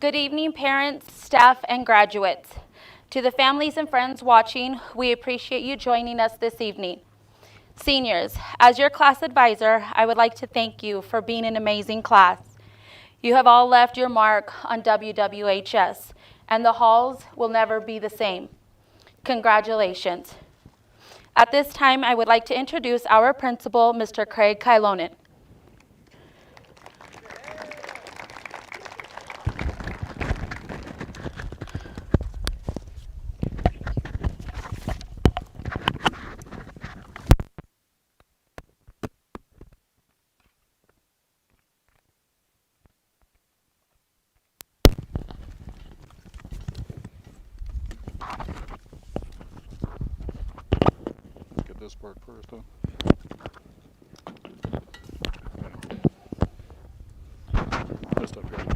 Good evening, parents, staff, and graduates. To the families and friends watching, we appreciate you joining us this evening. Seniors, as your class advisor, I would like to thank you for being an amazing class. You have all left your mark on WWHS, and the halls will never be the same. Congratulations. At this time, I would like to introduce our principal, Mr. Craig Kylonen. This part first, huh? Just up here.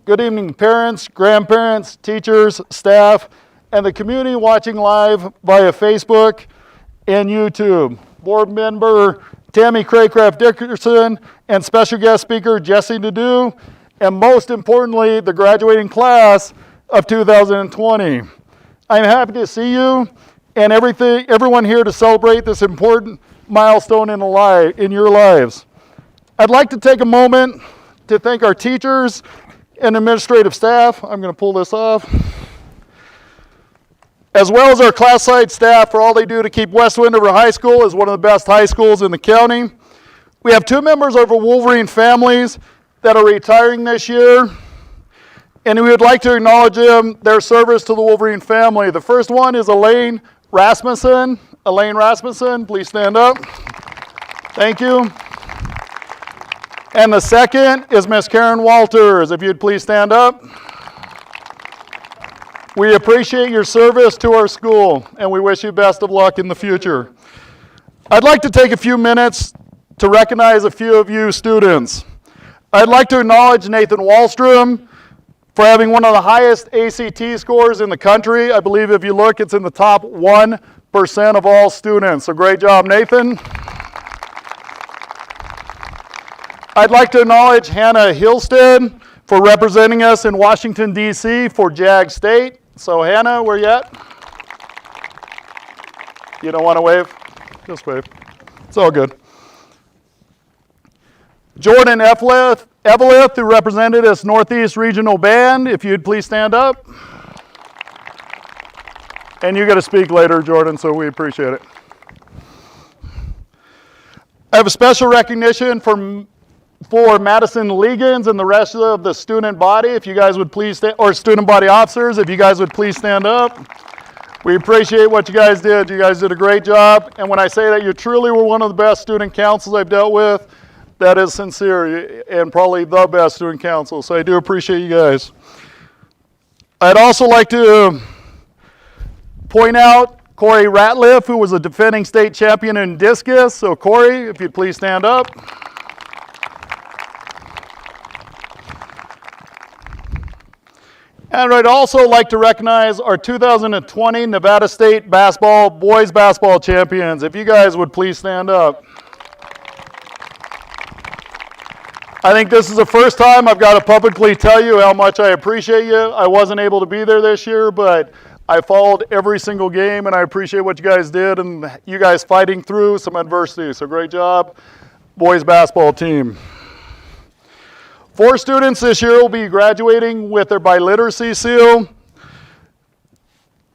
Good evening, parents, grandparents, teachers, staff, and the community watching live via Facebook and YouTube. Board member Tammie Dickenson and special guest speaker Jessi Nadeau, and most importantly, the graduating class of 2020. I'm happy to see you and everyone here to celebrate this important milestone in your lives. I'd like to take a moment to thank our teachers and administrative staff. I'm going to pull this off. As well as our class side staff for all they do to keep West Windover High School as one of the best high schools in the county. We have two members of our Wolverine families that are retiring this year, and we would like to acknowledge their service to the Wolverine family. The first one is Elaine Rasmussen. Elaine Rasmussen, please stand up. Thank you. And the second is Miss Karen Walters. If you'd please stand up. We appreciate your service to our school, and we wish you best of luck in the future. I'd like to take a few minutes to recognize a few of you students. I'd like to acknowledge Nathan Wallstrom for having one of the highest ACT scores in the country. I believe if you look, it's in the top 1% of all students. So great job, Nathan. I'd like to acknowledge Hannah Hillstead for representing us in Washington, D.C. for JAG State. So Hannah, where you at? You don't want to wave? Just wave. It's all good. Jordan Eveleth, who represented us Northeast Regional Band, if you'd please stand up. And you got to speak later, Jordan, so we appreciate it. I have a special recognition for Madison Legans and the rest of the student body, if you guys would please stand, or student body officers, if you guys would please stand up. We appreciate what you guys did. You guys did a great job. And when I say that you truly were one of the best student councils I've dealt with, that is sincere, and probably the best student council, so I do appreciate you guys. I'd also like to point out Corey Ratliff, who was a defending state champion in discus. So Corey, if you'd please stand up. And I'd also like to recognize our 2020 Nevada State boys basketball champions. If you guys would please stand up. I think this is the first time I've got to publicly tell you how much I appreciate you. I wasn't able to be there this year, but I followed every single game, and I appreciate what you guys did and you guys fighting through some adversity. So great job, boys basketball team. 4 students this year will be graduating with their biliteracy seal.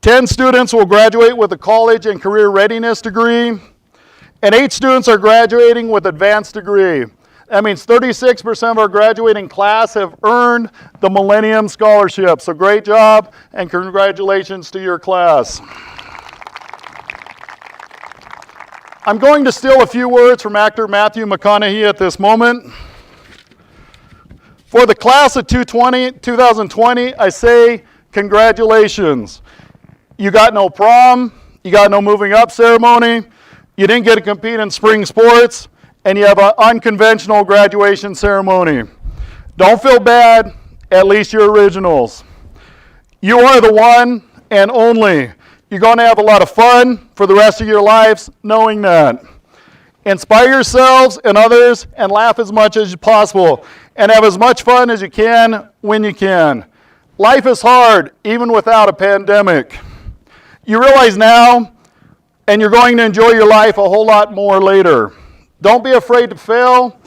10 students will graduate with a college and career readiness degree. And 8 students are graduating with advanced degree. That means 36% of our graduating class have earned the Millennium Scholarship. So great job and congratulations to your class. I'm going to steal a few words from actor Matthew McConaughey at this moment. For the class of 2020, I say congratulations. You got no prom, you got no moving up ceremony, you didn't get to compete in spring sports, and you have an unconventional graduation ceremony. Don't feel bad, at least you're originals. You are the one and only. You're going to have a lot of fun for the rest of your lives knowing that. Inspire yourselves and others and laugh as much as possible and have as much fun as you can when you can. Life is hard, even without a pandemic. You realize now, and you're going to enjoy your life a whole lot more later. Don't be afraid to fail.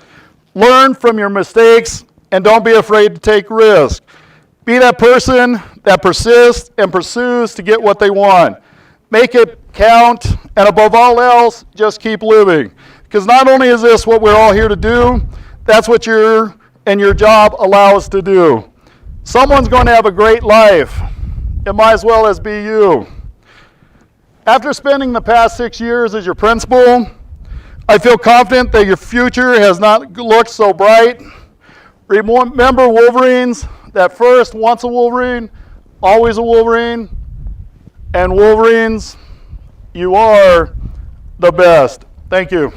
Learn from your mistakes, and don't be afraid to take risks. Be that person that persists and pursues to get what they want. Make it count, and above all else, just keep living. Because not only is this what we're all here to do, that's what you and your job allow us to do. Someone's going to have a great life. It might as well as be you. After spending the past 6 years as your principal, I feel confident that your future has not looked so bright. Remember, Wolverines, that first, once a Wolverine, always a Wolverine. And Wolverines, you are the best. Thank you.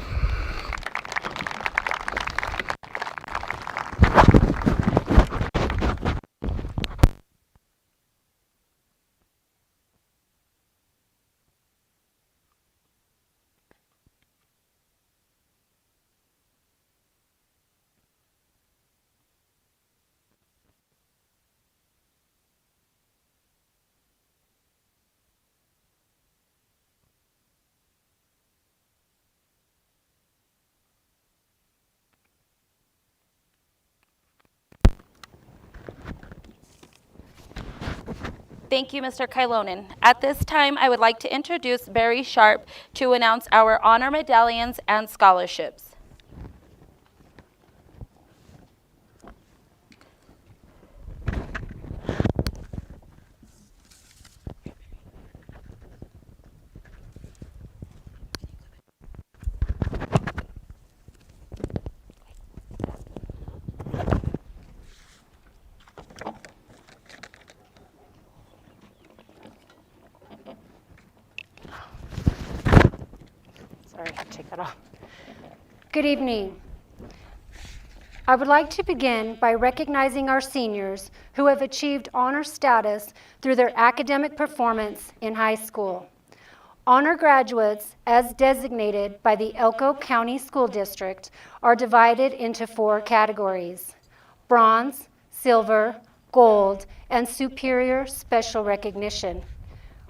Thank you, Mr. Kylonen. At this time, I would like to introduce Barrie Sharp to announce our honor medallions and scholarships. Take that off. Good evening. I would like to begin by recognizing our seniors who have achieved honor status through their academic performance in high school. Honor graduates, as designated by the Elko County School District, are divided into 4 categories: bronze, silver, gold, and superior special recognition.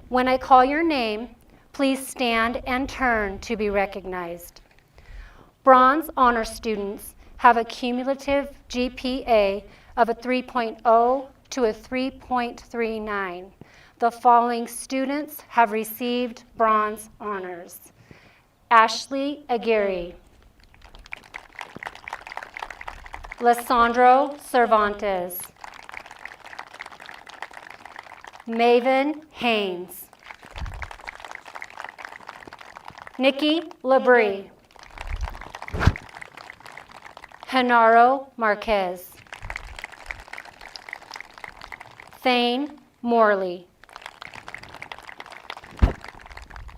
When I call your name, please stand and turn to be recognized. Bronze honor students have a cumulative GPA of a 3.0 to a 3.39. The following students have received bronze honors: Ashley Aguirre, Lysandro Cervantes, Maven Haynes, Nikki Labrie, Genaro Marquez, Thane Morley,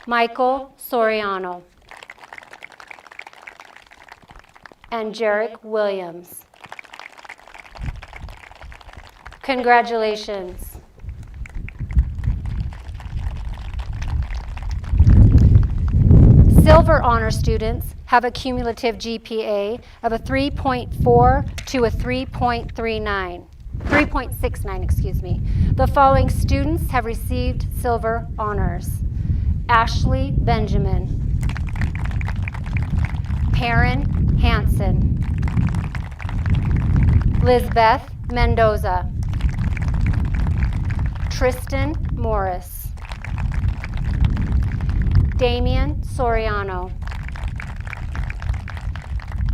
Michael Soriano, and Jarek Williams. Congratulations. Silver honor students have a cumulative GPA of a 3.4 to a 3.69, excuse me. The following students have received silver honors: Ashley Benjamin, Perrin Hansen, Lizbeth Mendoza, Tristan Morris, Damian Soriano,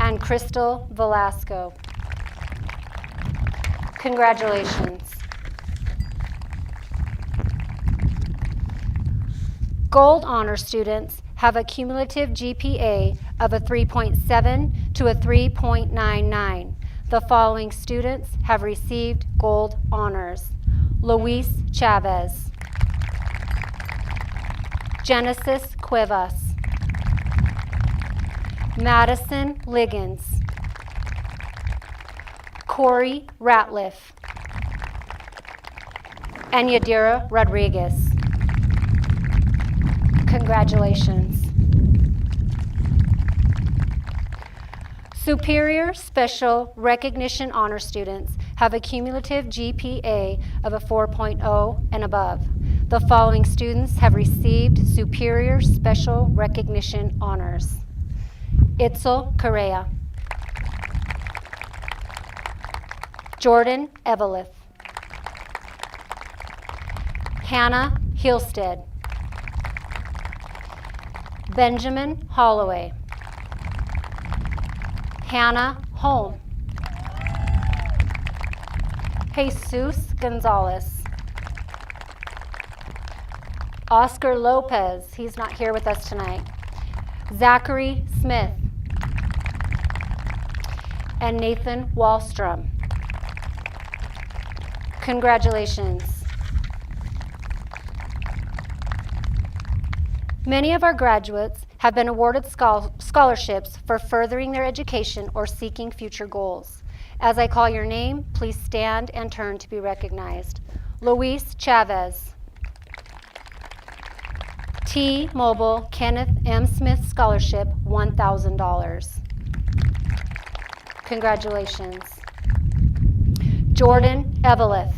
and Crystal Velasco. Congratulations. Gold honor students have a cumulative GPA of a 3.7 to a 3.99. The following students have received gold honors: Luis Chavez, Genesis Cuevas, Madison Liggins, Corey Ratliff, and Yadira Rodriguez. Congratulations. Superior Special Recognition Honor students have a cumulative GPA of a 4.0 and above. The following students have received Superior Special Recognition Honors. Itzel Correa, Jordan Evelith, Hannah Hilstead, Benjamin Holloway, Hannah Holm, Jesus Gonzalez, Oscar Lopez, he's not here with us tonight, Zachary Smith, and Nathan Wallstrom. Congratulations. Many of our graduates have been awarded scholarships for furthering their education or seeking future goals. As I call your name, please stand and turn to be recognized. Luis Chavez, T-Mobile Kenneth M. Smith Scholarship, $1,000. Congratulations. Jordan Evelith,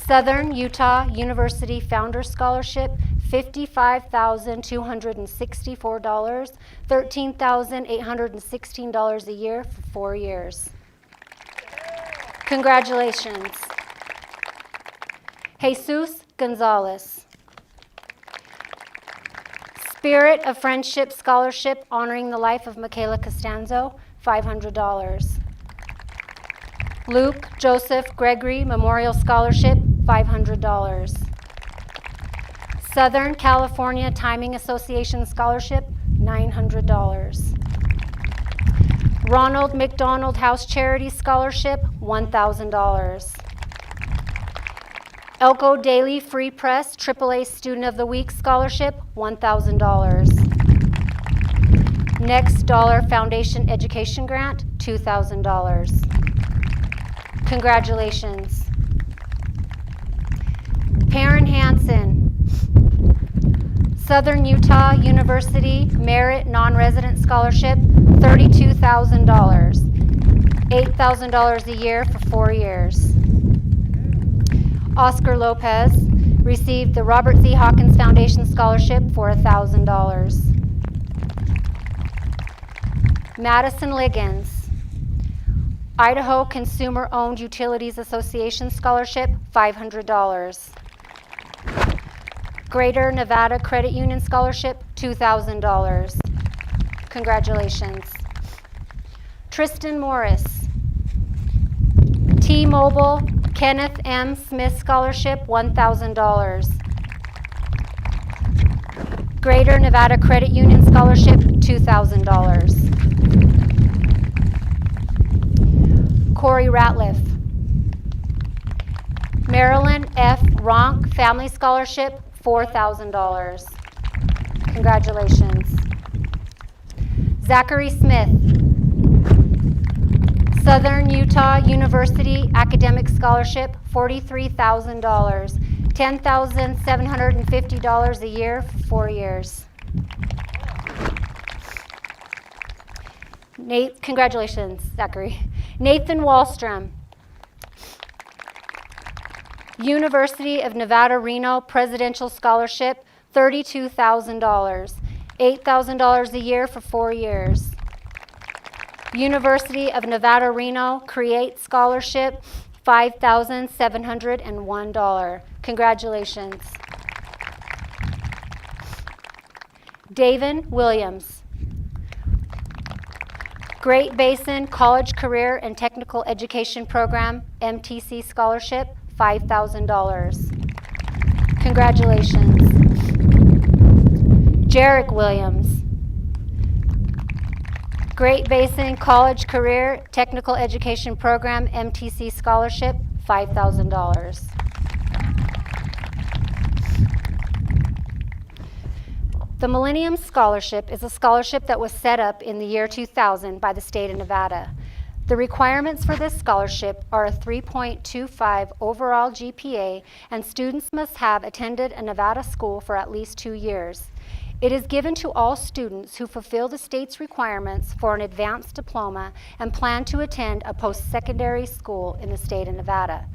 Southern Utah University Founders Scholarship, $55,264, $13,816 a year for 4 years. Congratulations. Jesus Gonzalez, Spirit of Friendship Scholarship honoring the life of Michaela Costanzo, $500. Luke Joseph Gregory Memorial Scholarship, $500. Southern California Timing Association Scholarship, $900. Ronald McDonald House Charity Scholarship, $1,000. Elko Daily Free Press AAA Student of the Week Scholarship, $1,000. Next Dollar Foundation Education Grant, $2,000. Congratulations. Perrin Hansen, Southern Utah University Merit Non-Resident Scholarship, $32,000, $8,000 a year for 4 years. Oscar Lopez received the Robert Z. Hawkins Foundation Scholarship for $1,000. Madison Liggins, Idaho Consumer Owned Utilities Association Scholarship, $500. Greater Nevada Credit Union Scholarship, $2,000. Congratulations. Tristan Morris, T-Mobile Kenneth M. Smith Scholarship, $1,000. Greater Nevada Credit Union Scholarship, $2,000. Corey Ratliff, Marilyn F. Ronk Family Scholarship, $4,000. Congratulations. Zachary Smith, Southern Utah University Academic Scholarship, $43,000, $10,750 a year for 4 years. Congratulations, Zachary. Nathan Wallstrom, University of Nevada, Reno Presidential Scholarship, $32,000, $8,000 a year for 4 years. University of Nevada, Reno Create Scholarship, $5,701. Congratulations. David Williams, Great Basin College Career and Technical Education Program, MTC Scholarship, $5,000. Congratulations. Jarek Williams, Great Basin College Career Technical Education Program, MTC Scholarship, $5,000. The Millennium Scholarship is a scholarship that was set up in the year 2000 by the state of Nevada. The requirements for this scholarship are a 3.25 overall GPA, and students must have attended a Nevada school for at least 2 years. It is given to all students who fulfill the state's requirements for an advanced diploma and plan to attend a post-secondary school in the state of Nevada.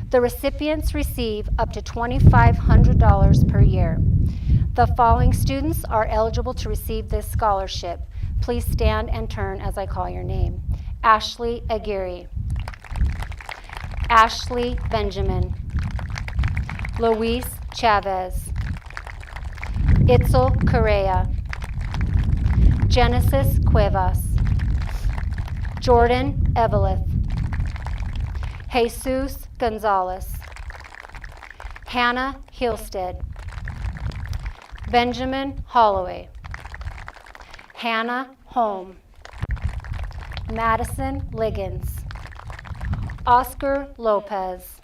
The recipients receive up to $2,500 per year. The following students are eligible to receive this scholarship. Please stand and turn as I call your name. Ashley Aguirre. Ashley Benjamin. Luis Chavez. Itzel Correa. Genesis Cuevas. Jordan Eveleth. Jesus Gonzalez. Hannah Hilstead. Benjamin Holloway. Hannah Holm. Madison Liggins. Oscar Lopez.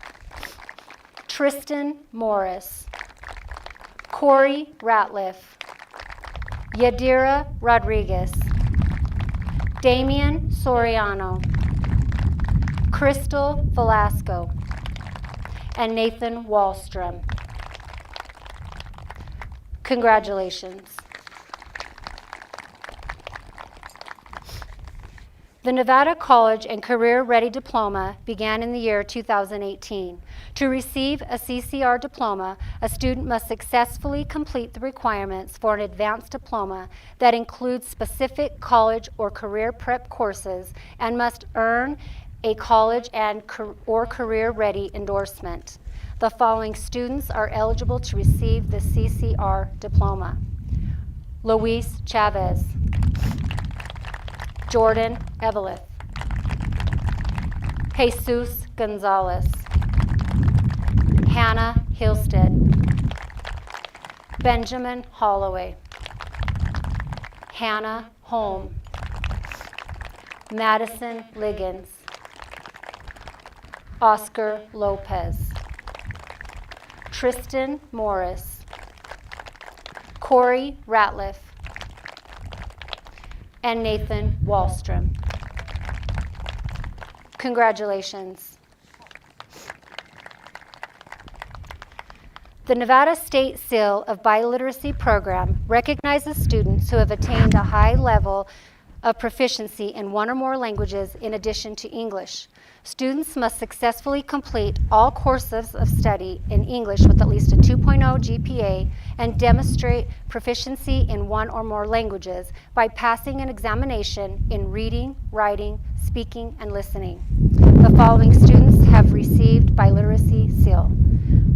Tristan Morris. Corey Ratliff. Yadira Rodriguez. Damian Soriano. Crystal Velasco. And Nathan Wallstrom. Congratulations. The Nevada College and Career Ready Diploma began in the year 2018. To receive a CCR diploma, a student must successfully complete the requirements for an advanced diploma that includes specific college or career prep courses and must earn a college or career ready endorsement. The following students are eligible to receive the CCR diploma: Luis Chavez, Jordan Eveleth, Jesus Gonzalez, Hannah Hilstead, Benjamin Holloway, Hannah Holm, Madison Liggins, Oscar Lopez, Tristan Morris, Corey Ratliff, and Nathan Wallstrom. Congratulations. The Nevada State Seal of Biliteracy Program recognizes students who have attained a high level of proficiency in one or more languages in addition to English. Students must successfully complete all courses of study in English with at least a 2.0 GPA and demonstrate proficiency in one or more languages by passing an examination in reading, writing, speaking, and listening. The following students have received Biliteracy Seal: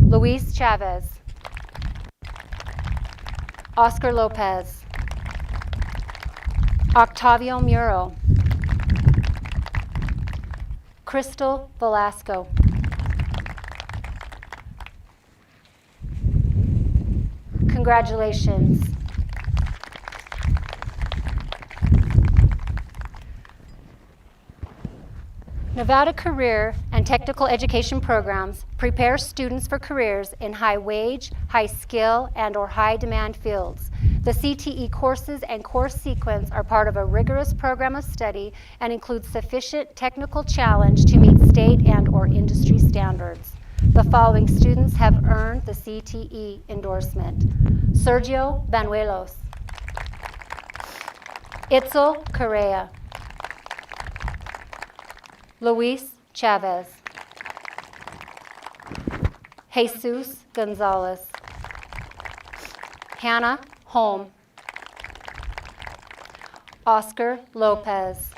Luis Chavez, Oscar Lopez, Octavio Muro, Crystal Velasco, congratulations. Nevada Career and Technical Education programs prepare students for careers in high wage, high skill, and/or high demand fields. The CTE courses and course sequence are part of a rigorous program of study and include sufficient technical challenge to meet state and/or industry standards. The following students have earned the CTE endorsement: Sergio Banuelos, Itzel Correa, Luis Chavez, Jesus Gonzalez, Hannah Holm, Oscar Lopez,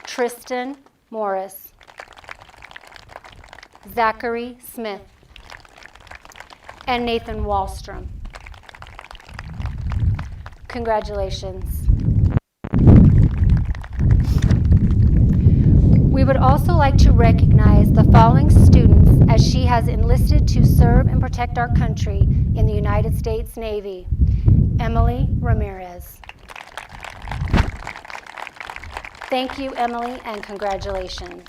Tristan Morris, Zachary Smith, and Nathan Wallstrom. Congratulations. We would also like to recognize the following students as she has enlisted to serve and protect our country in the United States Navy. Emily Ramirez. Thank you, Emily, and congratulations.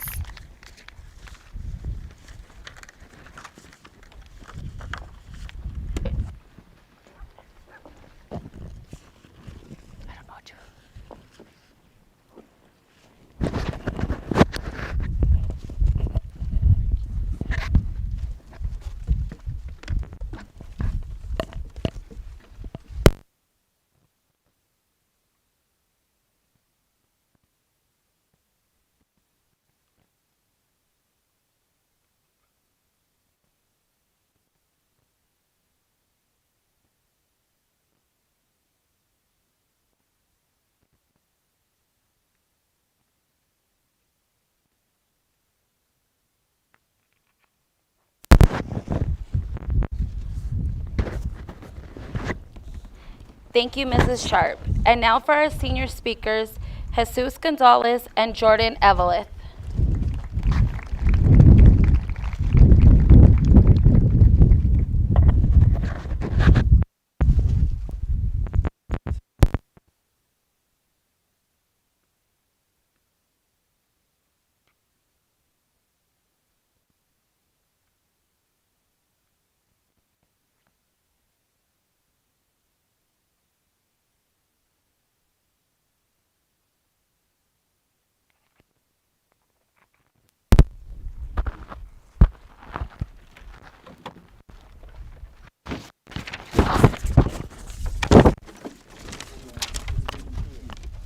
Thank you, Mrs. Sharp. And now for our senior speakers, Jesus Gonzalez and Jordan Eveleth.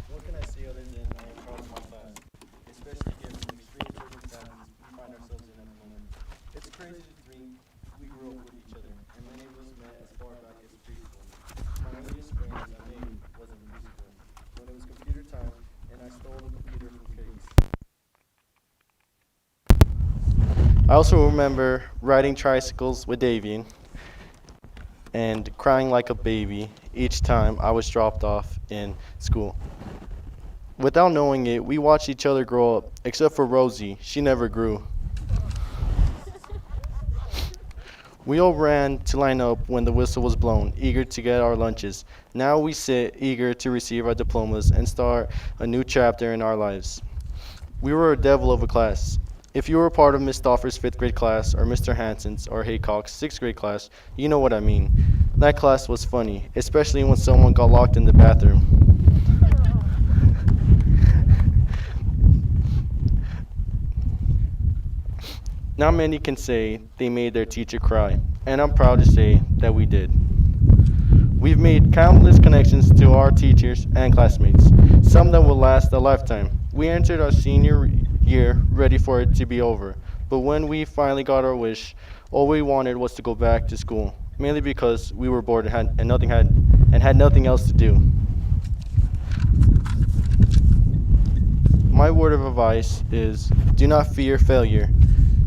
What can I say other than I am proud of my class, especially given the extreme circumstances we find ourselves in at the moment. It's crazy to think we grew up with each other, and many of us met as far back as preschool. My earliest friends I made was in preschool, when it was computer time, and I stole the computer from Kaysey. I also remember riding tricycles with Davian and crying like a baby each time I was dropped off in school. Without knowing it, we watched each other grow up, except for Rosie. She never grew. We all ran to line up when the whistle was blown, eager to get our lunches. Now we sit eager to receive our diplomas and start a new chapter in our lives. We were a devil of a class. If you were a part of Miss Stauffer's 5th grade class or Mr. Hansen's or Haycock's 6th grade class, you know what I mean. That class was funny, especially when someone got locked in the bathroom. Not many can say they made their teacher cry, and I'm proud to say that we did. We've made countless connections to our teachers and classmates, some that will last a lifetime. We entered our senior year ready for it to be over, but when we finally got our wish, all we wanted was to go back to school, mainly because we were bored and had nothing else to do. My word of advice is, do not fear failure.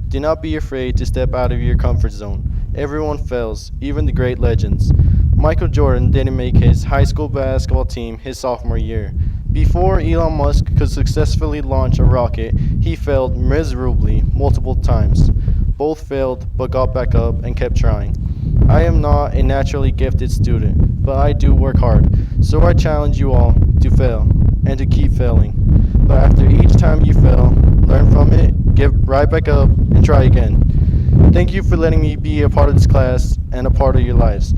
Do not be afraid to step out of your comfort zone. Everyone fails, even the great legends. Michael Jordan didn't make his high school basketball team his sophomore year. Before Elon Musk could successfully launch a rocket, he failed miserably multiple times. Both failed, but got back up and kept trying. I am not a naturally gifted student, but I do work hard. So I challenge you all to fail and to keep failing. But after each time you fail, learn from it, get right back up, and try again. Thank you for letting me be a part of this class and a part of your lives.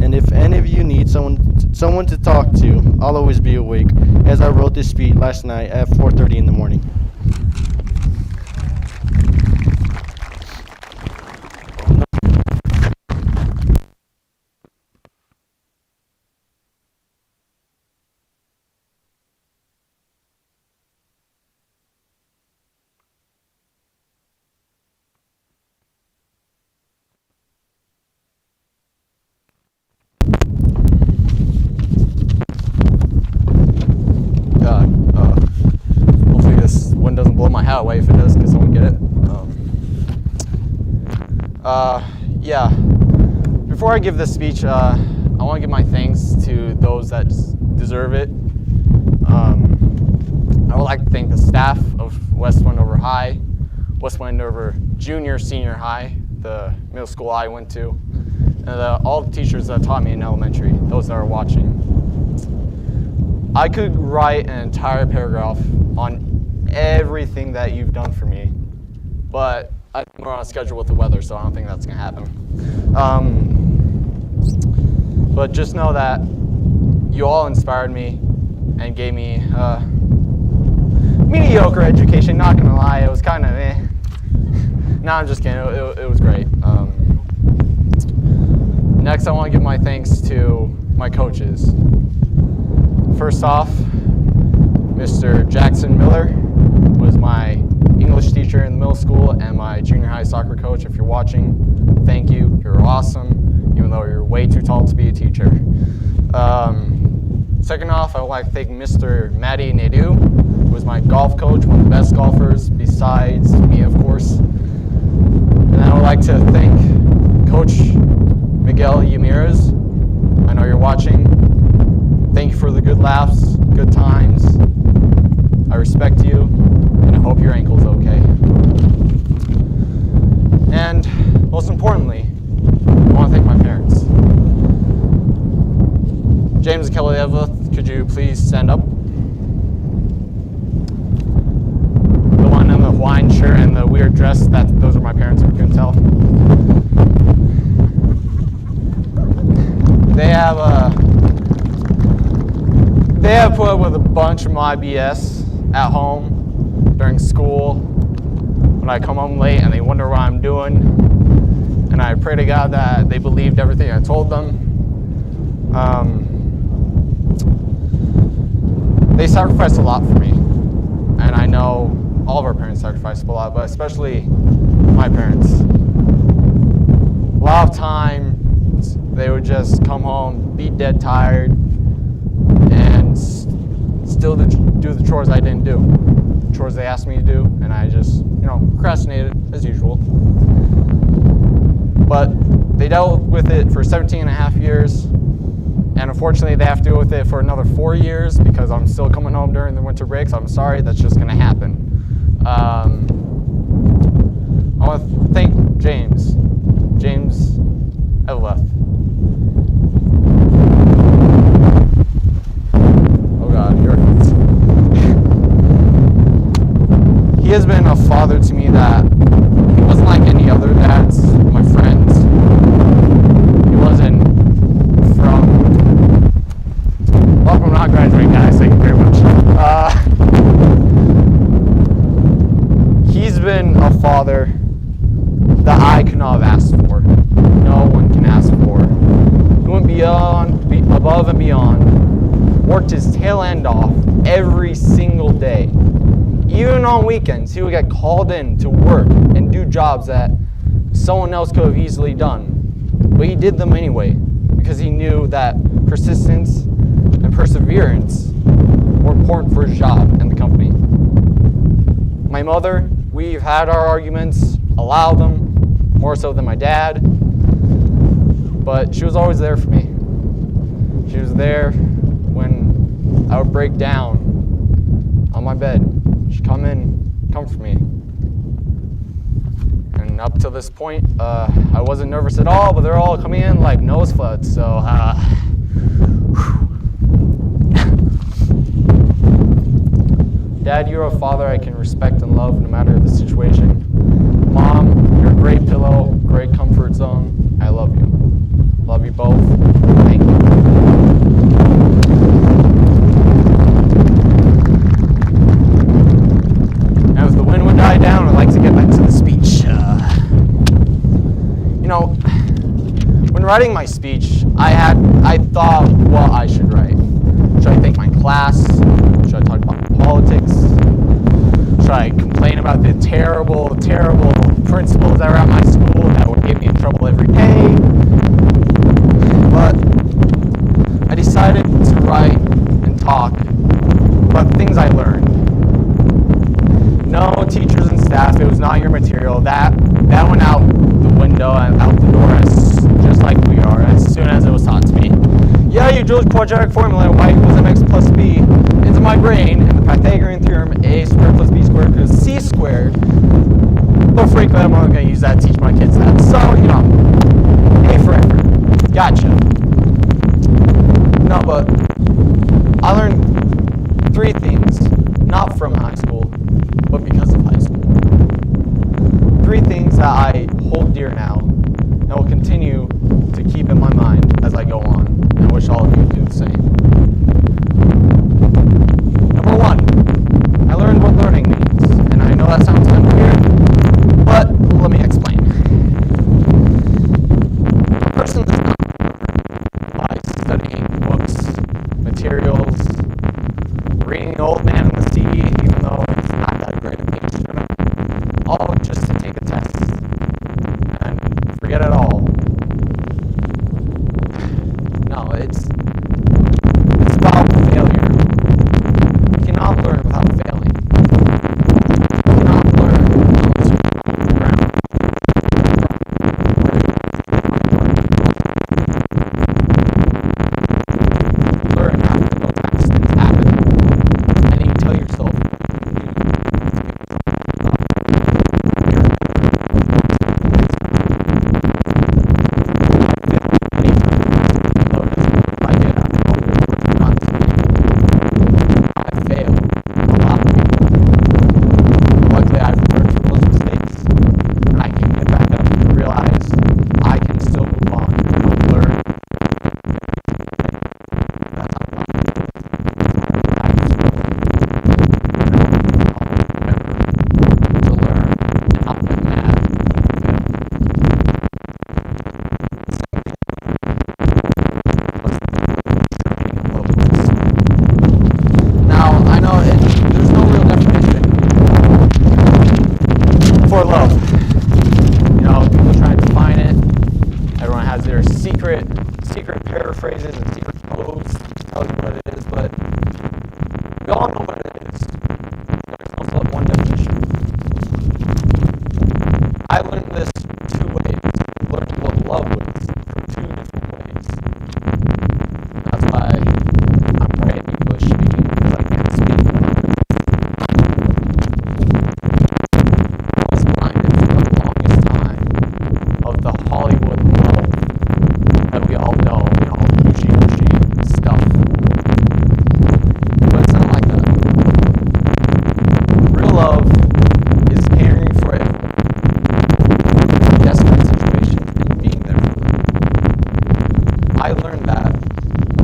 And if any of you need someone to talk to, I'll always be awake, as I wrote this speech last night at 4:30 in the morning. Hopefully this one doesn't blow my hat away. If it does, can someone get it? Yeah. Before I give this speech, I want to give my thanks to those that deserve it. I would like to thank the staff of West Wendover High, West Wendover Junior, Senior High, the middle school I went to, and all the teachers that taught me in elementary, those that are watching. I could write an entire paragraph on everything that you've done for me, but we're on a schedule with the weather, so I don't think that's going to happen. But just know that you all inspired me and gave me a mediocre education, not going to lie. It was kind of eh. No, I'm just kidding. It was great. Next, I want to give my thanks to my coaches. First off, Mr. Jackson Miller was my English teacher in the middle school and my junior high soccer coach. If you're watching, thank you. You're awesome, even though you're way too tall to be a teacher. Second off, I would like to thank Mr. Tammie Nadeau, who was my golf coach, one of the best golfers besides me, of course. And I would like to thank Coach Miguel Ramirez. I know you're watching. for the good laughs, good times. I respect you, and I hope your ankle's okay. And most importantly, I want to thank my parents. James and Kelly Evelyn, could you please stand up? The one in the Hawaiian shirt and the weird dress, those are my parents, if you couldn't tell. They have put up with a bunch of my BS at home, during school, when I come home late and they wonder what I'm doing. And I pray to God that they believed everything I told them. They sacrificed a lot for me. And I know all of our parents sacrificed a lot, but especially my parents. A lot of times they would just come home, be dead tired, and still do the chores I didn't do. The chores they asked me to do, and I just, procrastinated as usual. But they dealt with it for 17 and a half years, and unfortunately they have to deal with it for another 4 years because I'm still coming home during the winter breaks. I'm sorry, that's just gonna happen. I want to thank James Eveleth. Oh God, here it comes. He has been a father to me that he wasn't like any other dads, my friends. He wasn't well, I'm not graduating, guys, thank you very much. He's been a father that I could not have asked for. No one can ask for. He went above and beyond, worked his tail end off every single day. Even on weekends, he would get called in to work and do jobs that someone else could have easily done. But he did them anyway, because he knew that persistence and perseverance were important for his job and the company. My mother, we've had our arguments, allowed them, more so than my dad, but she was always there for me. She was there when I would break down on my bed. She'd come in, comfort me. And up to this point, I wasn't nervous at all, but they're all coming in like nose floods, so Dad, you're a father I can respect and love no matter the situation. Mom, you're a great pillow, great comfort zone. I love you. Love you both. Thank you. As the wind would die down, I'd like to get back to the speech. When writing my speech, I thought what I should write. Should I thank my class? Should I talk about politics? Should I complain about the terrible, terrible principals that were at my school that would get me in trouble every day? But I decided to write and talk about things I learned. No, teachers and staff, it was not your material. That went out the window and out the door just like we are as soon as it was taught to me. Yeah, you drilled quadratic formula, y equals mx plus b into my brain, and the Pythagorean theorem, a squared plus b squared equals c squared. But frankly, I'm only going to use that to teach my kids that. So, A for effort. Gotcha. No, but I learned 3 things, not from high school, but because of high school. 3 things that I hold dear now, and will continue to keep in my mind as I go on. I wish all of you would do the same. Number 1, I learned what learning means. And I know that sounds kind of weird, but let me explain. A person does not learn by studying books, materials, reading The Old Man and the Sea, even though it's not that great a page turner, all just to take a test and forget it all. No, it's about failure. You cannot learn without failing. You cannot learn unless you're on the ground. Learn after those tell you what it is, but we all know what it is. There's no one definition. I learned this two ways. Learned what love was from two different ways. That's why I'm great at English speaking, because I can't speak language. I was blinded for the longest time of the Hollywood love that we all know, gushy stuff. But it's not like that. Real love is caring for everyone in desperate situations and being there for them. I learned that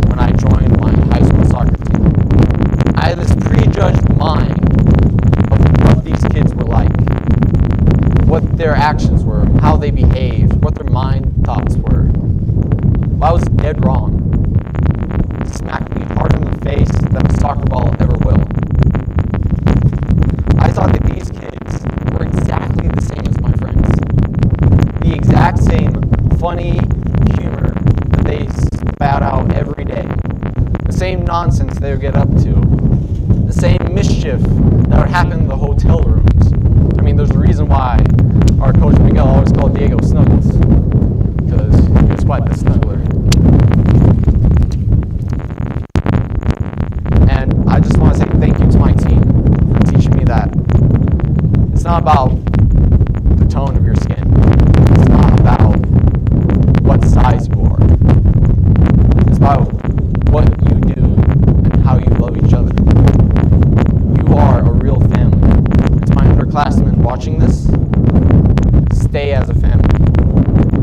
when I joined my high school soccer team. I had this prejudged mind of what these kids were like, what their actions were, how they behaved, what their mind thoughts were. Well, I was dead wrong. It smacked me hard in the face than a soccer ball ever will. I thought that these kids were exactly the same as my friends. The exact same funny humor that they spat out every day. The same nonsense they would get up to. The same mischief that would happen in the hotel rooms. I mean, there's a reason why our coach Miguel always called Diego Snuggles, because he was quite the snuggler. And I just want to say thank you to my team for teaching me that it's not about the tone of your skin. It's not about what size you are. It's about what you do and how you love each other. You are a real family. To my underclassmen watching this, stay as a family.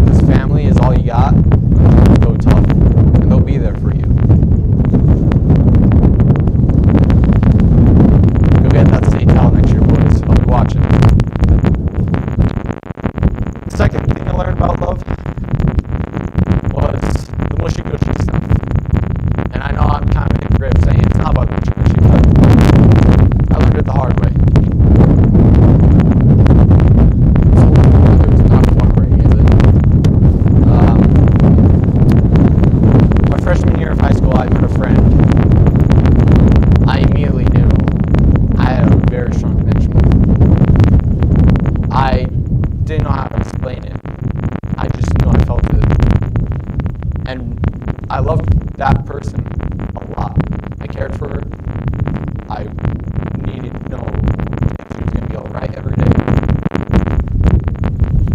This family is all you got. Go tough, and they'll be there for you. Go get that state title next year, boys. I'll be watching. The second thing I learned about love was the mushy-gushy stuff. And I know I'm kind of a hypocrite saying it's not about mushy-gushy, but I learned it the hard way. It's not cooperating, is it? My freshman year of high school, I met a friend. I immediately knew I had a very strong connection with her. I didn't know how to explain it. I just knew I felt it. And I loved that person a lot. I cared for her. I needed to know if she was going to be alright every day.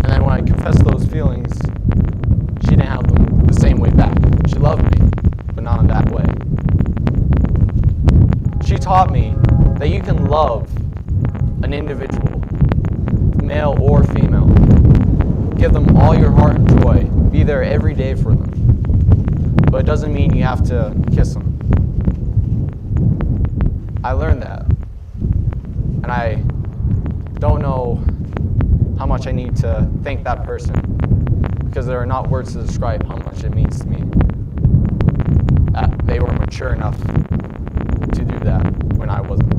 And then when I confessed those feelings, she didn't have them the same way back. She loved me, but not in that way. She taught me that you can love an individual, male or female. Give them all your heart and joy. Be there every day for them. But it doesn't mean you have to kiss them. I learned that. And I don't know how much I need to thank that person, because there are not words to describe how much it means to me that they were mature enough to do that when I wasn't.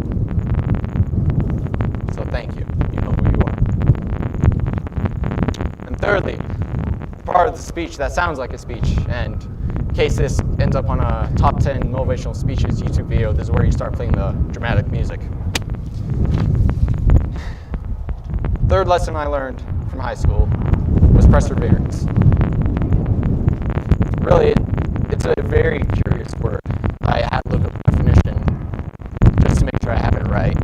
So thank you. You know who you are. And thirdly, part of the speech that sounds like a speech, and in case this ends up on a top 10 motivational speeches YouTube video, this is where you start playing the dramatic music. Third lesson I learned from high school was perseverance. Really, it's a very curious word. I had to look up the definition just to make sure I have it right.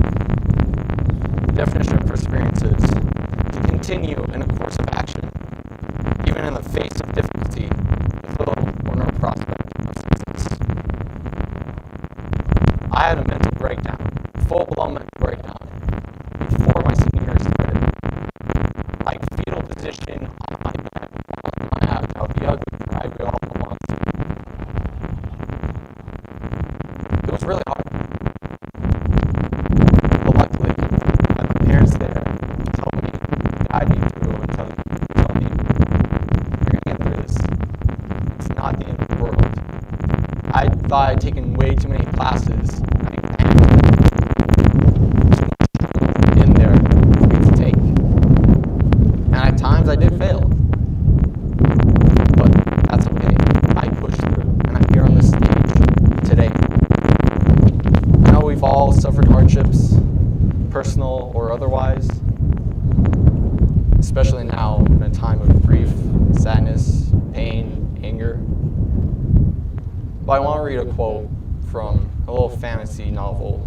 The definition of perseverance is to continue in a course of action, even in the face of difficulty, with little or no prospect of success. I had a mental breakdown, full-blown mental breakdown, before my senior year started. Like fetal position on my bed, on my couch, out the ugly driveway all the months. It was really hard. But luckily, I had my parents there to tell me, guide me through, and tell me, you're gonna get through this. It's not the end of the world. I thought I'd taken way too many classes. In there for me to take. And at times I did fail. But that's okay. I pushed through, and I'm here on this stage today friendships, personal or otherwise, especially now in a time of grief, sadness, pain, anger. But I want to read a quote from a little fantasy novel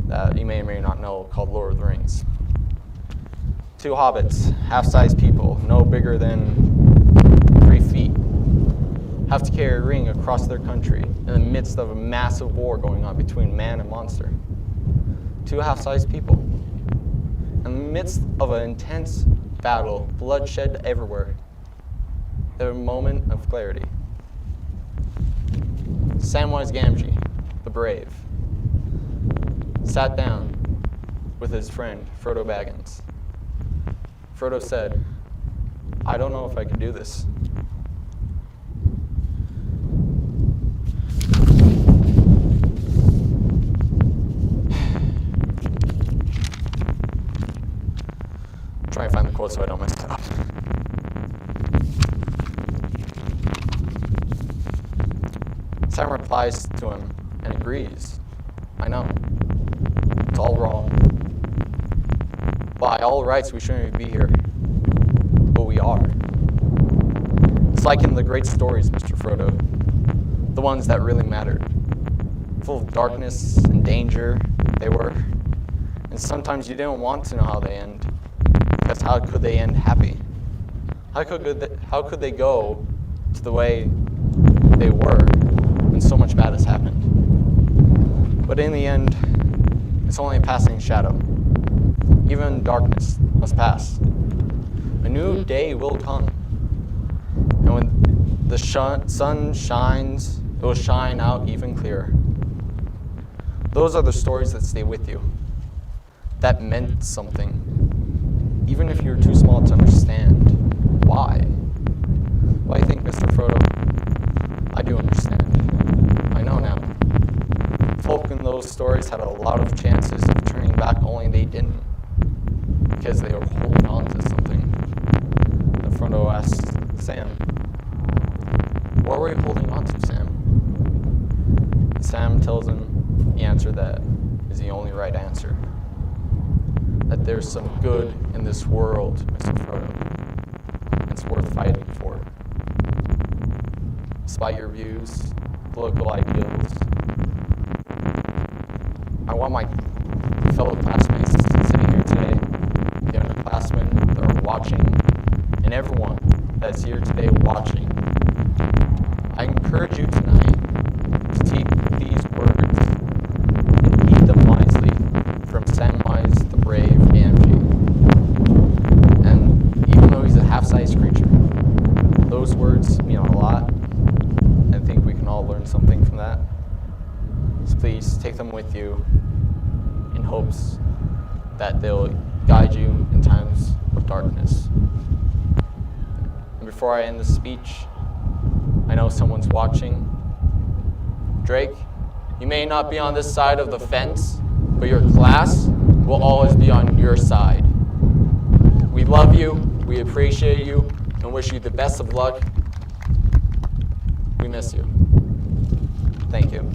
that you may or may not know called Lord of the Rings. Two hobbits, half-sized people, no bigger than 3 feet, have to carry a ring across their country in the midst of a massive war going on between man and monster. Two half-sized people. In the midst of an intense battle, bloodshed everywhere, there was a moment of clarity. Samwise Gamgee, the brave, sat down with his friend, Frodo Baggins. Frodo said, "I don't know if I can do this." Try and find the quote so I don't mess it up. Sam replies to him and agrees. I know. It's all wrong. By all rights, we shouldn't even be here. But we are. It's like in the great stories, Mr. Frodo. The ones that really mattered. Full of darkness and danger, they were. And sometimes you didn't want to know how they end. Because how could they end happy? How could they go to the way they were when so much bad has happened? But in the end, it's only a passing shadow. Even darkness must pass. A new day will come. And when the sun shines, it will shine out even clearer. Those are the stories that stay with you. That meant something. Even if you're too small to understand. Why? Well, I think, Mr. Frodo, I do understand. I know now. Folk in those stories had a lot of chances of turning back, only they didn't. Because they were holding on to something. And Frodo asked Sam, "What were you holding on to, Sam?" And Sam tells him the answer that is the only right answer. That there's some good in this world, Mr. Frodo. It's worth fighting for. Despite your views, political ideals, I want my fellow classmates sitting here today, the underclassmen that are watching, and everyone that's here today watching. I encourage you tonight to take these words and heed them wisely from Samwise the Brave Gamgee. And even though he's a half-sized creature, those words mean a lot. I think we can all learn something from that. So please take them with you in hopes that they'll guide you in times of darkness. And before I end this speech, I know someone's watching. Drake, you may not be on this side of the fence, but your class will always be on your side. We love you, we appreciate you, and wish you the best of luck. We miss you. Thank you.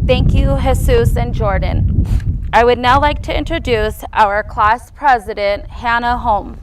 Thank you, Jesus and Jordan. I would now like to introduce our class president, Hannah Holm.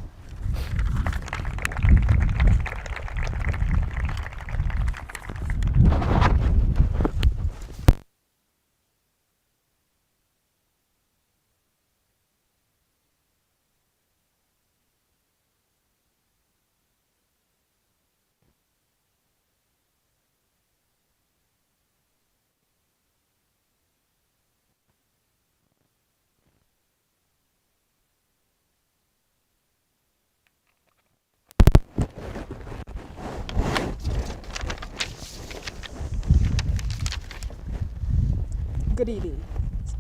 Good evening,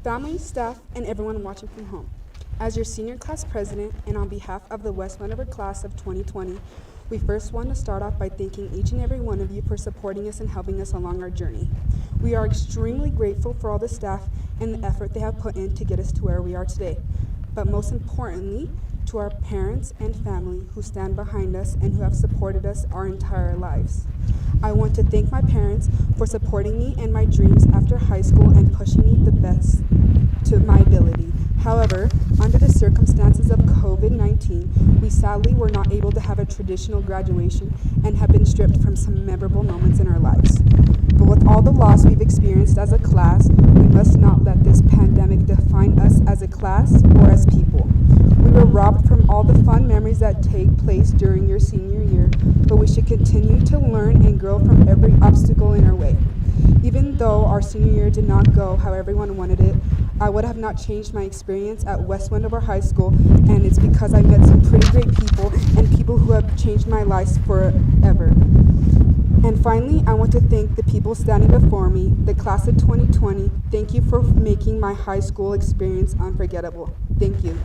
family, staff, and everyone watching from home. As your senior class president and on behalf of the West Wendover class of 2020, we first want to start off by thanking each and every one of you for supporting us and helping us along our journey. We are extremely grateful for all the staff and the effort they have put in to get us to where we are today. But most importantly, to our parents and family who stand behind us and who have supported us our entire lives. I want to thank my parents for supporting me and my dreams after high school and pushing me the best to my ability. However, under the circumstances of COVID-19, we sadly were not able to have a traditional graduation and have been stripped from some memorable moments in our lives. But with all the loss we've experienced as a class, we must not let this pandemic define us as a class or as people. We were robbed from all the fun memories that take place during your senior year, but we should continue to learn and grow from every obstacle in our way. Even though our senior year did not go how everyone wanted it, I would have not changed my experience at West Wendover High School, and it's because I met some pretty great people and people who have changed my life forever. And finally, I want to thank the people standing before me, the class of 2020. Thank you for making my high school experience unforgettable. Thank you.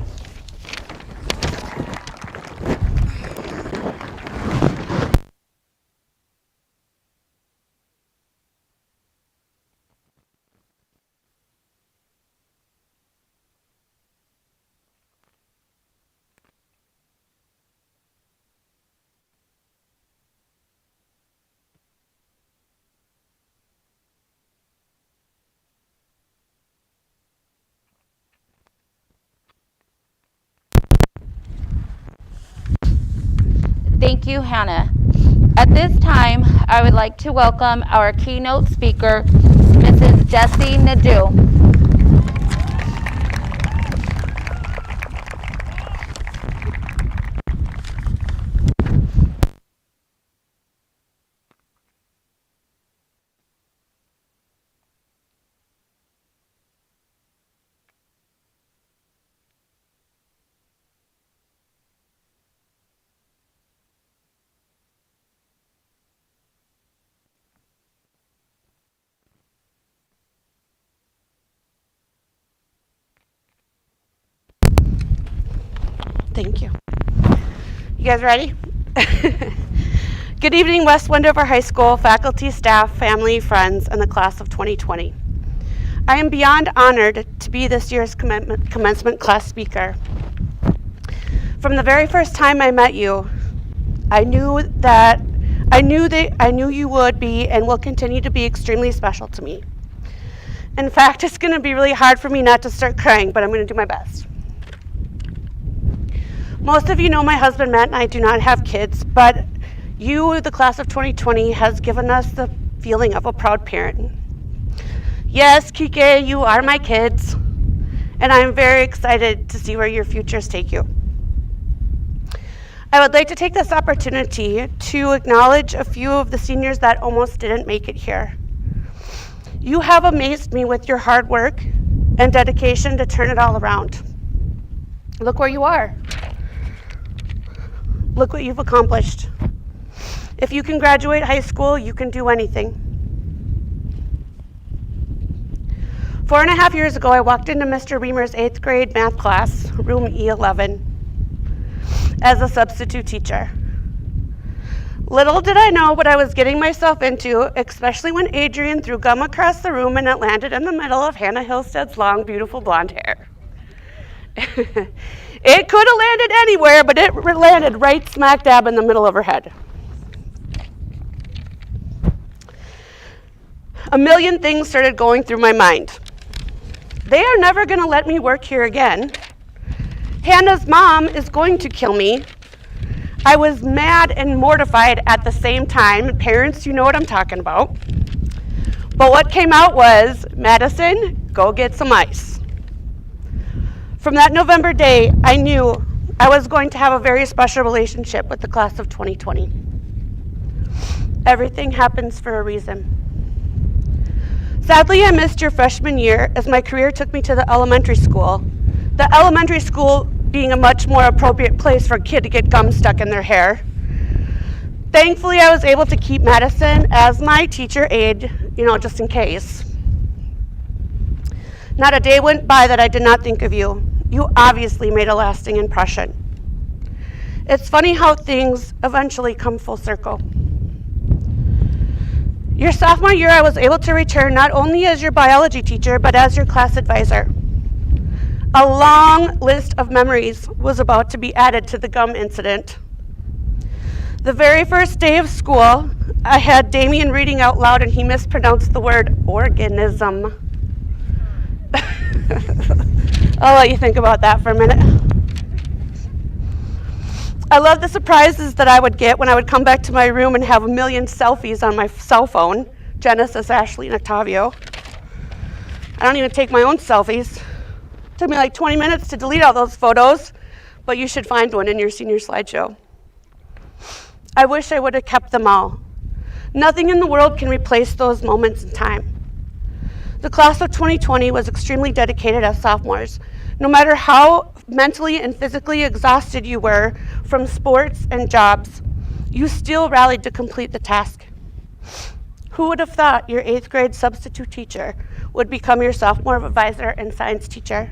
Thank you, Hannah. At this time, I would like to welcome our keynote speaker, Mrs. Jessi Nadeau. Thank you. You guys ready? Good evening, West Wendover High School faculty, staff, family, friends, and the class of 2020. I am beyond honored to be this year's commencement class speaker. From the very first time I met you, I knew you would be and will continue to be extremely special to me. In fact, it's going to be really hard for me not to start crying, but I'm going to do my best. Most of you know my husband Matt and I do not have kids, but you, the class of 2020, has given us the feeling of a proud parent. Yes, Kike, you are my kids, and I'm very excited to see where your futures take you. I would like to take this opportunity to acknowledge a few of the seniors that almost didn't make it here. You have amazed me with your hard work and dedication to turn it all around. Look where you are. Look what you've accomplished. If you can graduate high school, you can do anything. 4.5 years ago, I walked into Mr. Reamer's 8th grade math class, room E11, as a substitute teacher. Little did I know what I was getting myself into, especially when Adrian threw gum across the room and it landed in the middle of Hannah Hillstead's long, beautiful blonde hair. It could have landed anywhere, but it landed right smack dab in the middle of her head. A million things started going through my mind. They are never going to let me work here again. Hannah's mom is going to kill me. I was mad and mortified at the same time. Parents, you know what I'm talking about. But what came out was, Madison, go get some ice. From that November day, I knew I was going to have a very special relationship with the class of 2020. Everything happens for a reason. Sadly, I missed your freshman year as my career took me to the elementary school. The elementary school being a much more appropriate place for a kid to get gum stuck in their hair. Thankfully, I was able to keep Madison as my teacher aide, just in case. Not a day went by that I did not think of you. You obviously made a lasting impression. It's funny how things eventually come full circle. Your sophomore year, I was able to return not only as your biology teacher, but as your class advisor. A long list of memories was about to be added to the gum incident. The very first day of school, I had Damien reading out loud and he mispronounced the word organism. I'll let you think about that for a minute. I love the surprises that I would get when I would come back to my room and have a million selfies on my cell phone. Genesis, Ashley, and Octavio. I don't even take my own selfies. It took me like 20 minutes to delete all those photos, but you should find one in your senior slideshow. I wish I would have kept them all. Nothing in the world can replace those moments in time. The class of 2020 was extremely dedicated as sophomores. No matter how mentally and physically exhausted you were from sports and jobs, you still rallied to complete the task. Who would have thought your 8th grade substitute teacher would become your sophomore advisor and science teacher?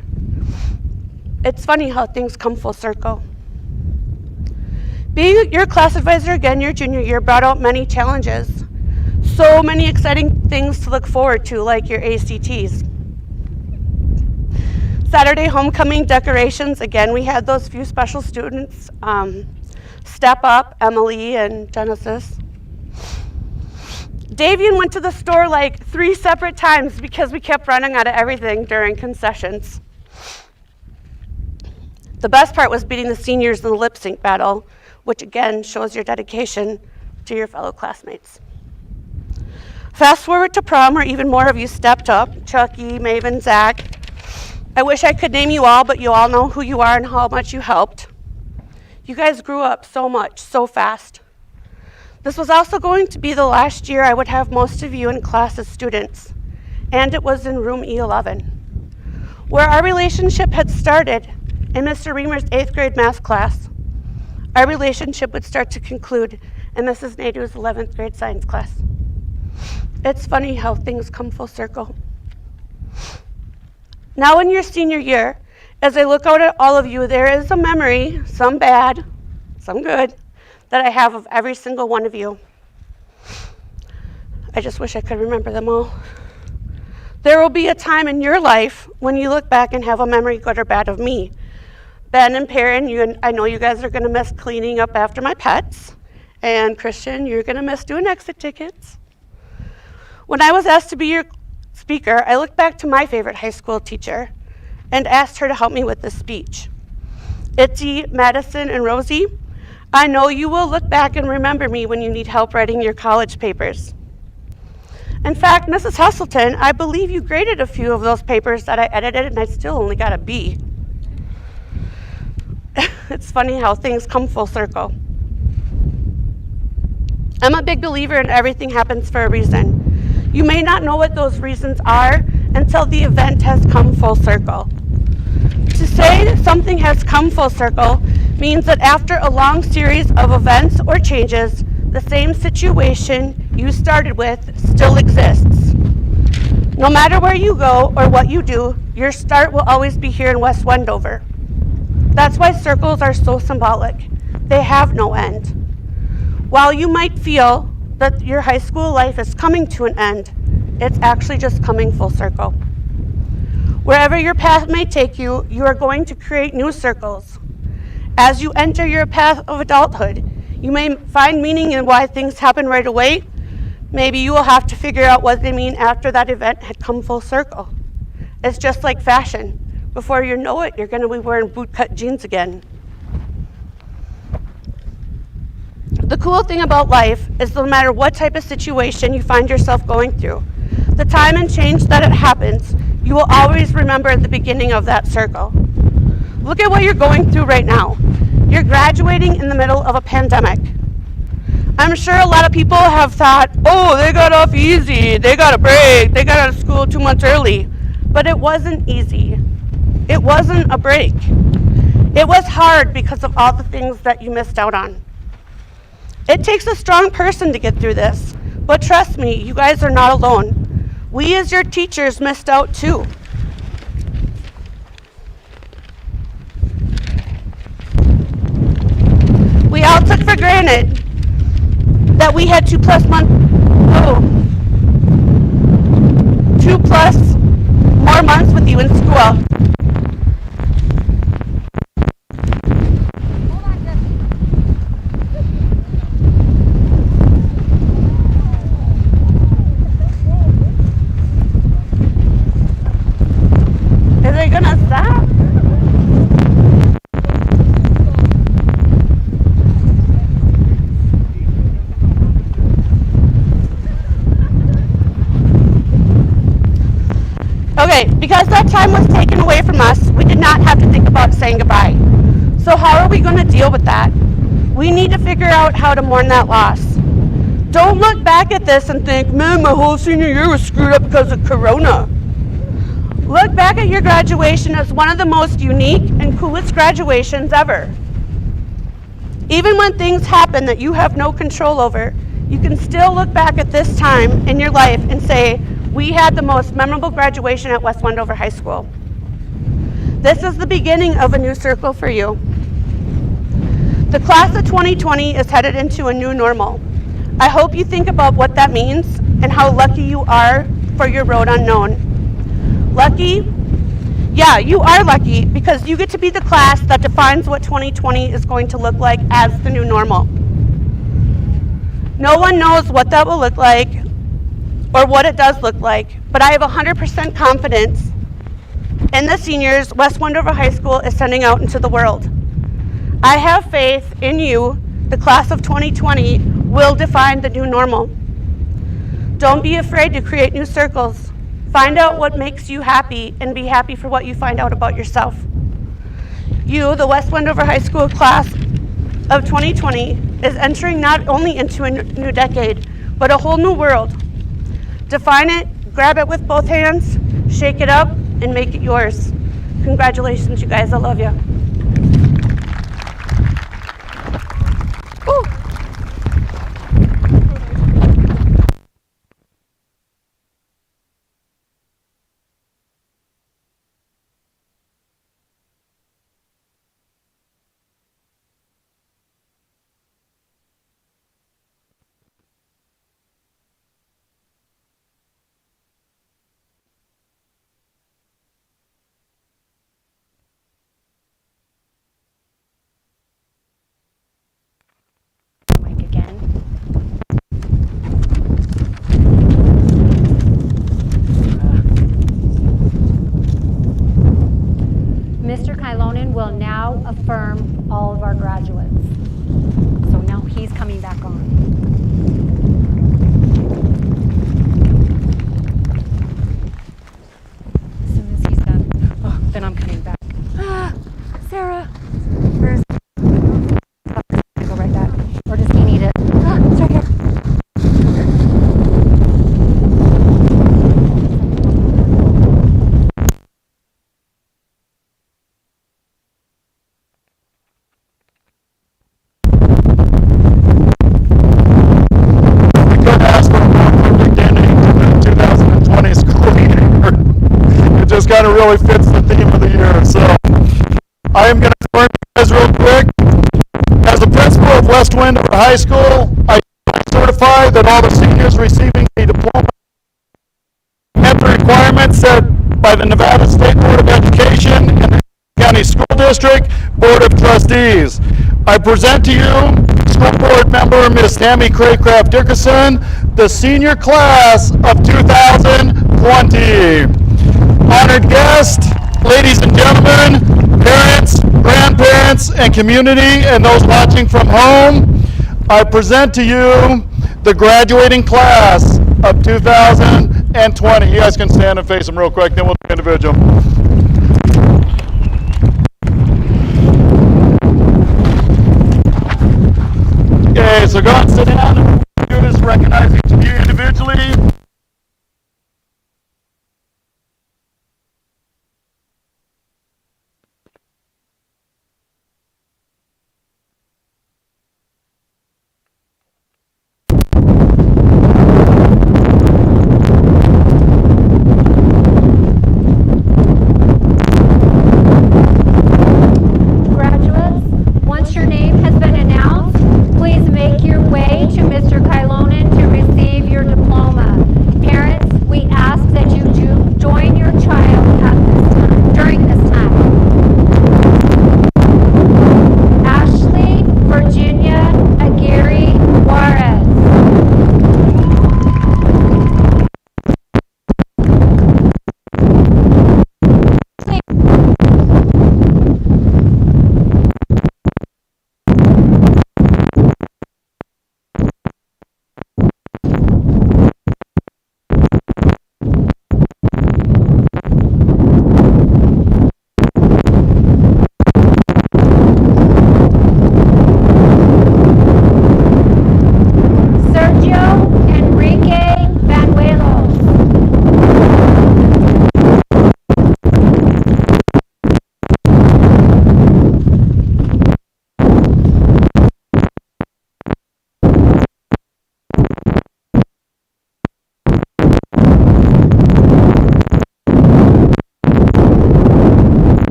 It's funny how things come full circle. Being your class advisor again your junior year brought out many challenges. So many exciting things to look forward to, like your ACTs. Saturday homecoming decorations, again, we had those few special students step up, Emily and Genesis. Davian went to the store like 3 separate times because we kept running out of everything during concessions. The best part was beating the seniors in the lip sync battle, which again shows your dedication to your fellow classmates. Fast forward to prom, where even more of you stepped up, Chucky, Maven, Zach. I wish I could name you all, but you all know who you are and how much you helped. You guys grew up so much, so fast. This was also going to be the last year I would have most of you in class as students, and it was in room E11, where our relationship had started in Mr. Reamer's 8th grade math class. Our relationship would start to conclude in Mrs. Nadeau's 11th grade science class. It's funny how things come full circle. Now in your senior year, as I look out at all of you, there is a memory, some bad, some good, that I have of every single one of you. I just wish I could remember them all. There will be a time in your life when you look back and have a memory, good or bad, of me. Ben and Perrin, I know you guys are gonna miss cleaning up after my pets. And Christian, you're gonna miss doing exit tickets. When I was asked to be your speaker, I looked back to my favorite high school teacher and asked her to help me with this speech. Itzy, Madison, and Rosie, I know you will look back and remember me when you need help writing your college papers. In fact, Mrs. Hustleton, I believe you graded a few of those papers that I edited and I still only got a B. It's funny how things come full circle. I'm a big believer in everything happens for a reason. You may not know what those reasons are until the event has come full circle. To say that something has come full circle means that after a long series of events or changes, the same situation you started with still exists. No matter where you go or what you do, your start will always be here in West Wendover. That's why circles are so symbolic. They have no end. While you might feel that your high school life is coming to an end, it's actually just coming full circle. Wherever your path may take you, you are going to create new circles. As you enter your path of adulthood, you may find meaning in why things happen right away. Maybe you will have to figure out what they mean after that event had come full circle. It's just like fashion. Before you know it, you're going to be wearing bootcut jeans again. The cool thing about life is no matter what type of situation you find yourself going through, the time and change that it happens, you will always remember the beginning of that circle. Look at what you're going through right now. You're graduating in the middle of a pandemic. I'm sure a lot of people have thought, oh, they got off easy, they got a break, they got out of school 2 months early. But it wasn't easy. It wasn't a break. It was hard because of all the things that you missed out on. It takes a strong person to get through this, but trust me, you guys are not alone. We as your teachers missed out too. granted that we had 2+ more months with you in school. Is it gonna stop? Okay, because that time was taken away from us, we did not have to think about saying goodbye. So how are we going to deal with that? We need to figure out how to mourn that loss. Don't look back at this and think, man, my whole senior year was screwed up because of Corona. Look back at your graduation as one of the most unique and coolest graduations ever. Even when things happen that you have no control over, you can still look back at this time in your life and say, we had the most memorable graduation at West Wendover High School. This is the beginning of a new circle for you. The class of 2020 is headed into a new normal. I hope you think about what that means and how lucky you are for your road unknown. Lucky? Yeah, you are lucky because you get to be the class that defines what 2020 is going to look like as the new normal. No one knows what that will look like or what it does look like, but I have 100% confidence in the seniors West Wendover High School is sending out into the world. I have faith in you, the class of 2020 will define the new normal. Don't be afraid to create new circles. Find out what makes you happy and be happy for what you find out about yourself. You, the West Wendover High School class of 2020, is entering not only into a new decade, but a whole new world. Define it, grab it with both hands, shake it up, and make it yours. Congratulations, you guys. I love you. Woo. Mic again. Mr. Kylonen will now affirm all of our graduates. So now he's coming back on. As soon as he's done, then I'm coming back. Sarah, where's go right back? Or does he need it? It's right here. We could ask for a more perfect ending to the 2020 school year. It just kind of really fits the theme of the year. So I am going to inform you guys real quick. As the principal of West Wendover High School, I certify that all the seniors receiving a diploma met the requirements set by the Nevada State Board of Education and the County School District Board of Trustees. I present to you School Board Member Ms. Tammie Dickenson, the senior class of 2020. Honored guests, ladies and gentlemen, parents, grandparents, and community, and those watching from home, I present to you the graduating class of 2020. You guys can stand and face them real quick, then we'll do individual. Okay, so go and sit down. Do this recognizing to you individually. Graduates, once your name has been announced, please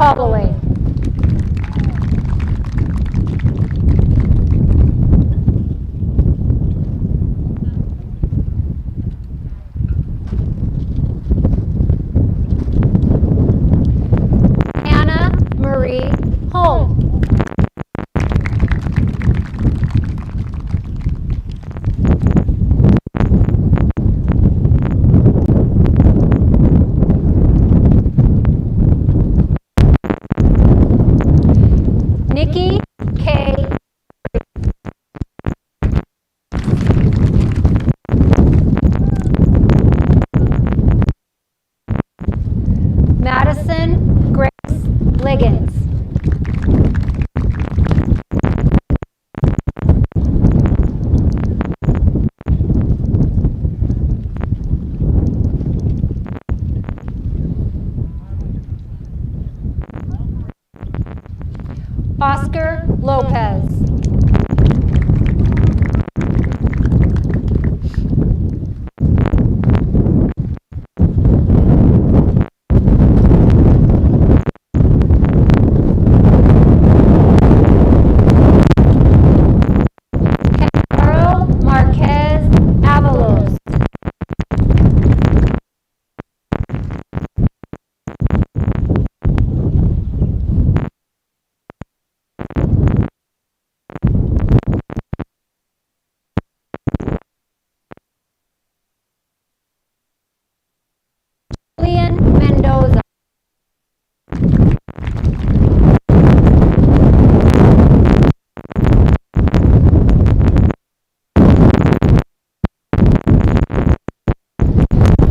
Holloway. Hannah Marie Holm. Nikki K. Madison Grace Liggins. Oscar Lopez. Carol Marquez Avalos. Julian Mendoza.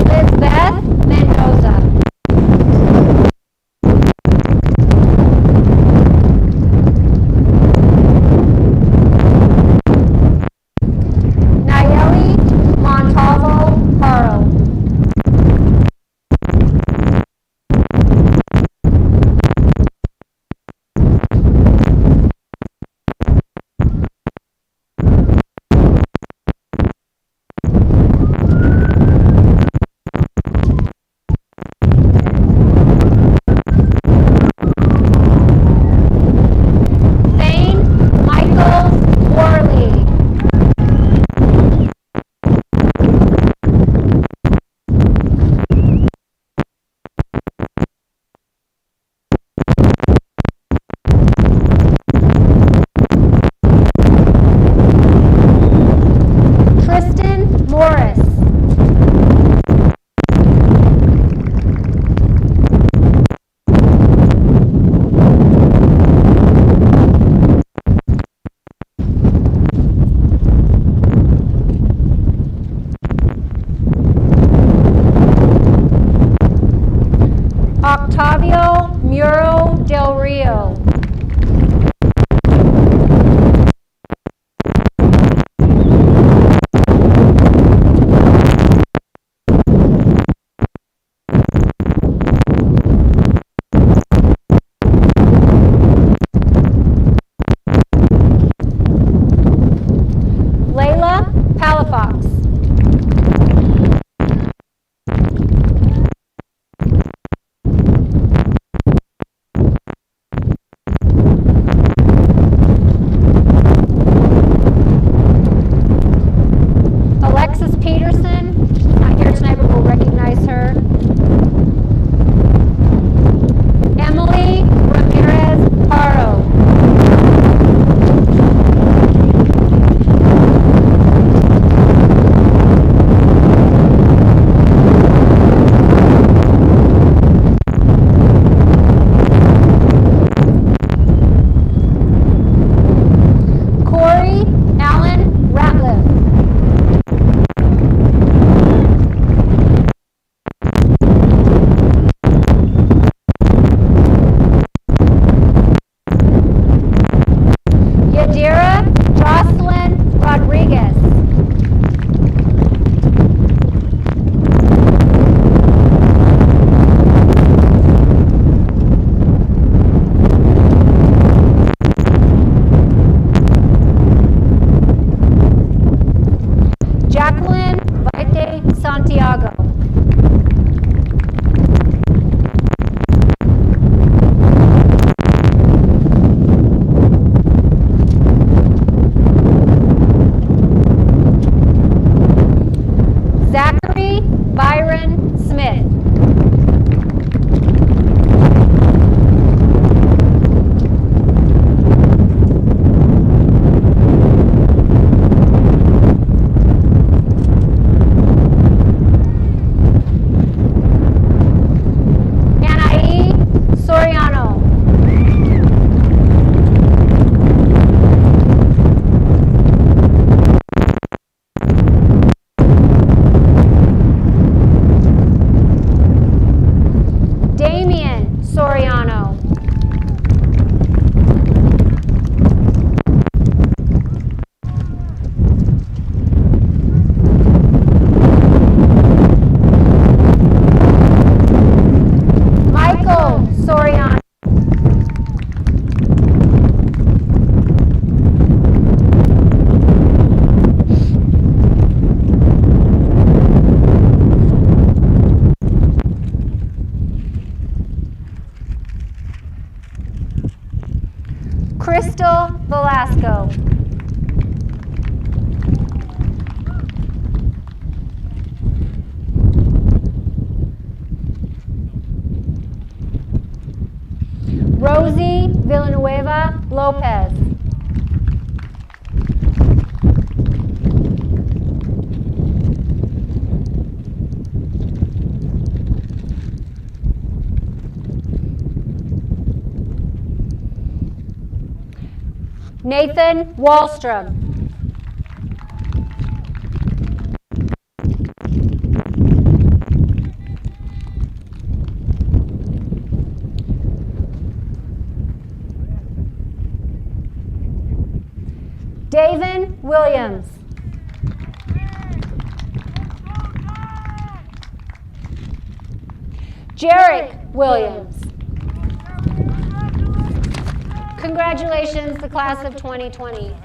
Lisbeth Mendoza. Nayeli Montalvo Harrell. Thane Michael Worley. Tristan Morris. Octavio Muro Del Rio. Layla Palafox. Crystal Velasco. Rosie Villanueva Lopez. Nathan Wallstrom. Davin Williams. Jarek Williams. Congratulations, the class of 2020.